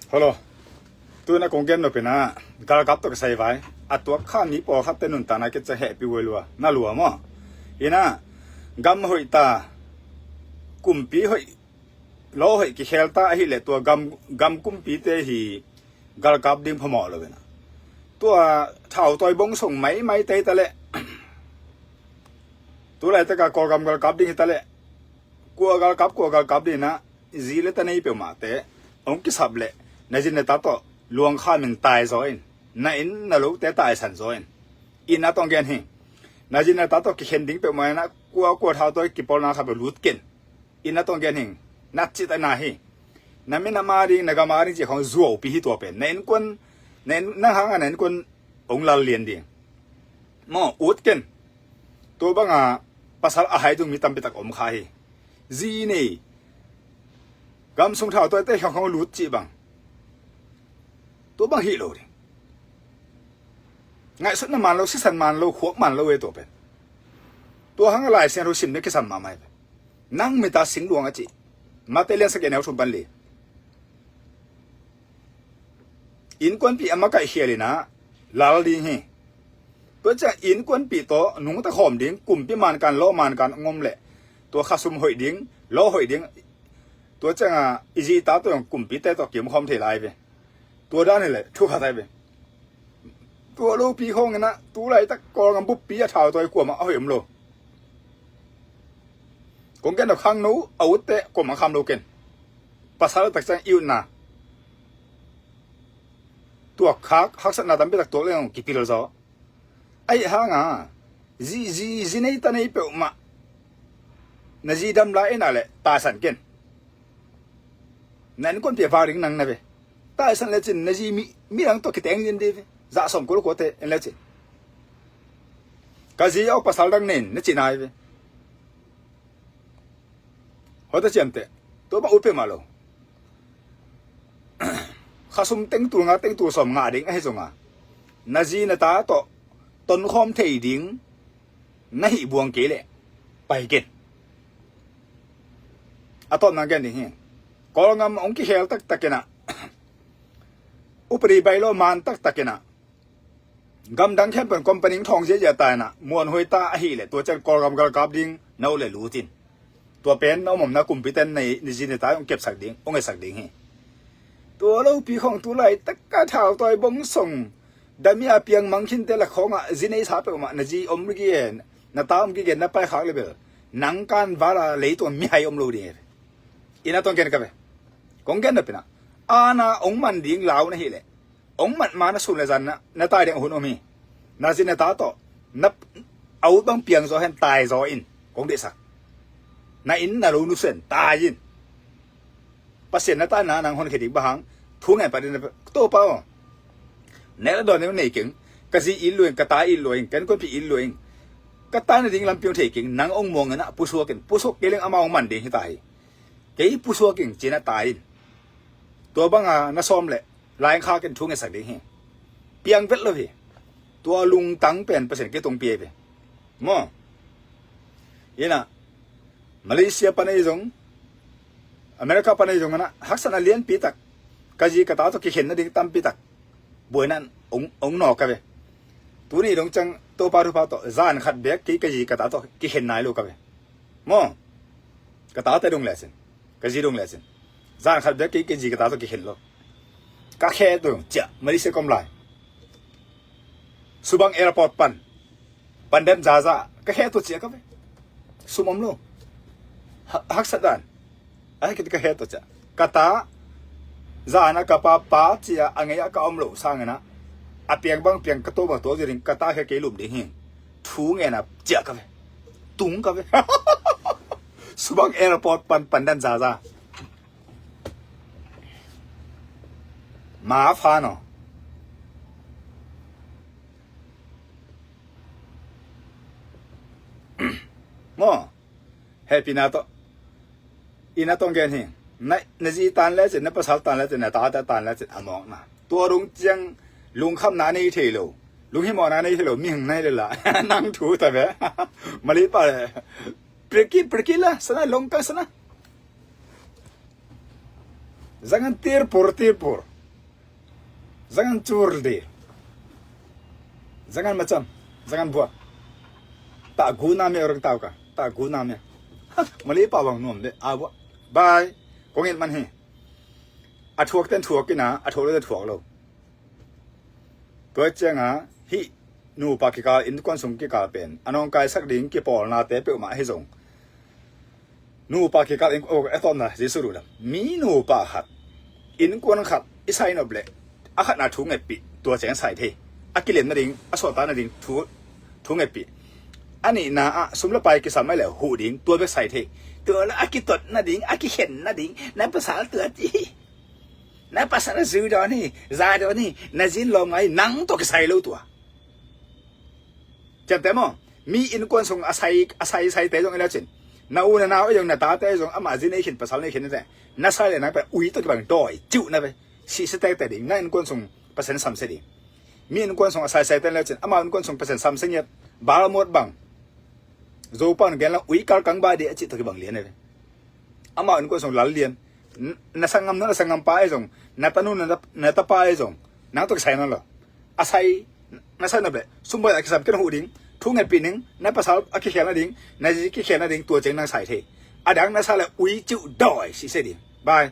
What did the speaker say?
Hello. Tu na konggen no pena. Gal kap to sai vai. Atua khan ni po khat tenun ta na ke cha happy welwa. Na lua mo. Ina gam hoi ta kumpi hoi lo hoi ki khelta hi le tua gam kumpi te hi gal kap ding phamo lo bena. Tua thau toy bong song mai te ta le. Tu lai ta ka ko gam gal kap ding ta le. Ko gal kap din na zile ta nei pe ma te. Ong ki sab le. Na jin ta to luang kha min tai zoin na in na lu te tai san zoin in na tong gen hi na jin ta to ki khen ding pe ma na kwa thau to ki pol na kha be lut ken in na tong gen hi na chi ta na hi na min na ma ri na ga ma ri ji khong zuo pi hi to pe na in kun na hang an kun ong la lien ding mo ut ken to ba nga pasal a hai dung mi tam pe tak om kha hi ji nei gam sung thau to te khong lut chi bangตัวบางฮีโร่ดิไงสุดน้ำมันเราสิสันมันเราขวบมันเราเวตัวเป็นตัวหังอะไรเสียงเราสินไม่คิดสันมาไม่เป็นนั่งไม่ตาสิงดวงอ่ะจีมาเตเลียนสเกนเอาชุบบันเลยอินควนปีอามาไก่เฮียเลยนะลาลดิงเฮตัวจะอินควนปีโตนุ่งตะขอมดิ้งกลุ่มปีมันกันล้อมันกันงมแหละตัวข้าซุ่มหอยดิ้งล้อหอยดิ้งตัวจะอีจีตาตัวกลุ่มปีแต่ตัวเกี่ยวมคอมเทไลไปตัวด้านนี่แหละทุกข์อะไรไปตัวลูกปีคงนะตัวไรตะกองปุ๊บปีจะถ่าวตัวกลัวมาเอาเห็มโลกงแกนดอกข้างนู้เอาเตะกลัวมาคำโลเกนภาษาตักจังอิวนาตัวคักษณะตั้มไปตักตัวเรื่องกี่ปีแล้วจ้ะไอ้ห่างจีนี่ตอนนี้เปล่ามานาจีดำไล่นั่นแหละตาสันเกนนั่นคนเปียฟ้าริงนังนะเว้ตาสันเลจินนะจีมีหลังตัวคิดเองยินดีจะสมกุลโคเตเอ็นเลจิกะจีเอาภาษาดังเน้นนะจีนายเวฮอตเจียมเตตัวบ้าอุปเปมาโลข้าสมเต็งตัวงาเต็งตัวสมงาดิ้งให้ส่งอ่ะนะจีนะตาโตต้นคอมเทดิ้งนะหิบวงเกล่ไปเกินอะตอนนั้นแกนี่เฮกอลงามองค์เฮลตักตะเกนะอุปริใบโลมันตักตะเกนะกำดังแค่เป็นคอมพานีทองเสียจะตายนะมวนหอยตาหิเลยตัวจะกอลกำกลับดิ้งน่าเลยรู้จินตัวเป็นน้องผมนะกลุ่มพิเศษในจีนตายองเก็บสักดิ้งองไอสักดิ้งให้ตัวเราปีของตัวไหลตะกะเท้าต่อยบงส่งดามีอาเปียงมังคินเตละของอ่ะจีนไอสาเปมาในจีอมริเกนนาตาอมริเกนนาไปขากเลยเบลนังการวาลาเลยตัวมีให้อมรู้ดีอินาต้องเกนกันไปกงเกนนะเป็นอาณาองมันดิ้งลาวนะเฮเลยองมันมานะสุนเลยจันนะนาตายเด็กหุ่นอมีนาจินนาตาโตนับเอาต้องเปียงโซเห็นตายโซอินกงเดสักนาอินนารูนุเซนตายยินปัสเซนนาตานานังคนเขดิบบังทุ่งไงประเด็นโตเป้าเนรดอนเนี่ยมันไหนเก่งกะซีอินลวยกะตาอินลวยกันคนพี่อินลวยกะตาเนี่ยดิ้งลำเปียงเทเก่งนังองมองนะผู้ชัวเก่งผู้ชัวเกลี้ยงอามาองมันดิ้งให้ตายเกี่ยผู้ชัวเก่งจีน่าตายตัวบังอ่ะน่าซ้อมแหละลายข้ากันทุ่งไงสักดิ้งให้เปียงเวทเลยพี่ตัวลุงตั้งเป็นเปอร์เซ็นต์กี่ตรงเปียไปมั่วยี่น่ะมาเลเซียปนายจงอเมริกาปนายจงนะฮักษณะเลี้ยนปีตักกะจีกะตาตัวกี่เห็นนะดิ้งตั้มปีตักบวยนั้นองนอกกันไปตัวนี้ลงจังตัวปารุปาตัวจานขัดเบกกี่กะจีกะตาตัวกี่เห็นนายลูกกันไปมั่วกะตาแต่ดงเลสินกะจีดงเลสินจานขัดเบกกี่กะจีกะตาตัวกี่เห็นลูกกะแค่ตัวเจ้ามาเลเซียกำไรSubang airport pan dem zaza ka he to chia ka be sumam lo hak sadan ai kit ka he to cha kata zana ka pa chia angaya ka omlo sangana apiang bang piang ka to ba to jiring kata he ke lum de hin thu nge na chia ka be tung ka be Subang airport pan dem zaza ma pha noมอเฮปีนาโตอินาตงเกนเฮนจีตานแล้วจินนภาษาตานแล้วจินตาตานแล้วจินอมองนะตัวลุงเจียงลุงคำนาในเทโลลุงให้หมอนาในเทโลมีหึงในเลยล่ะนั่งถูแต่แบบมาลีป่ะปริกิล่ะสนะลงกันสนะ Jangan tirpur. jangan curdi jangan macam jangan buat tak guna me orang tahu ka tak guna me mali pa bang nom de awa bye kongit man he athok ten thuak kina athok le thuak loตัวเจงอ่ะฮินูปากิกาอินกวนสงกิกาเป็นอนองกายสักดิงกิปอลนาเตเปอมาให้จงนูปากิกาอินโอเอตอนน่ะจิสุรุละมีนูปาขัดอินกวนขัดอิไซนอบเลอะขัดนาทุงไอปิตัวเจงใส่เทอะกิเลนนาดิงอะโซตานาดิงทุงไอปิอันนี้นาอะสุมละไปกิสามไม่แล้วหูดิงตัวไปใส่เทตัวละอะกิตดนาดิงอะกิเห็นนาดิงในภาษาตัวจีna pasara zu do ni za do ni na jin lo ngai nang to ke sai lo tua cham te mo mi in kon song asai te jong ila chin na u na yong na ta te jong ama jin ei khin pasal nei khin ne na sai le na pe ui to ke bang doi chu na pe si se te ding na in kon song pasen sam se ding mi in kon song asai te la chin ama in kon song pasen sam se nyet ba mot bang zo pan gen la ui kal kang ba de chi to ke bang lien ne ama in kon song lal lien na sangam pa ai jong na tanu na ta pa ai jong na to sai na lo asai na sai na be sumba ak sam ken hu ding thu ngai pi ning na pasal ak ki khena ding na ji ki khena ding tua cheng na sai the adang na sa la ui chu doi si se ding bye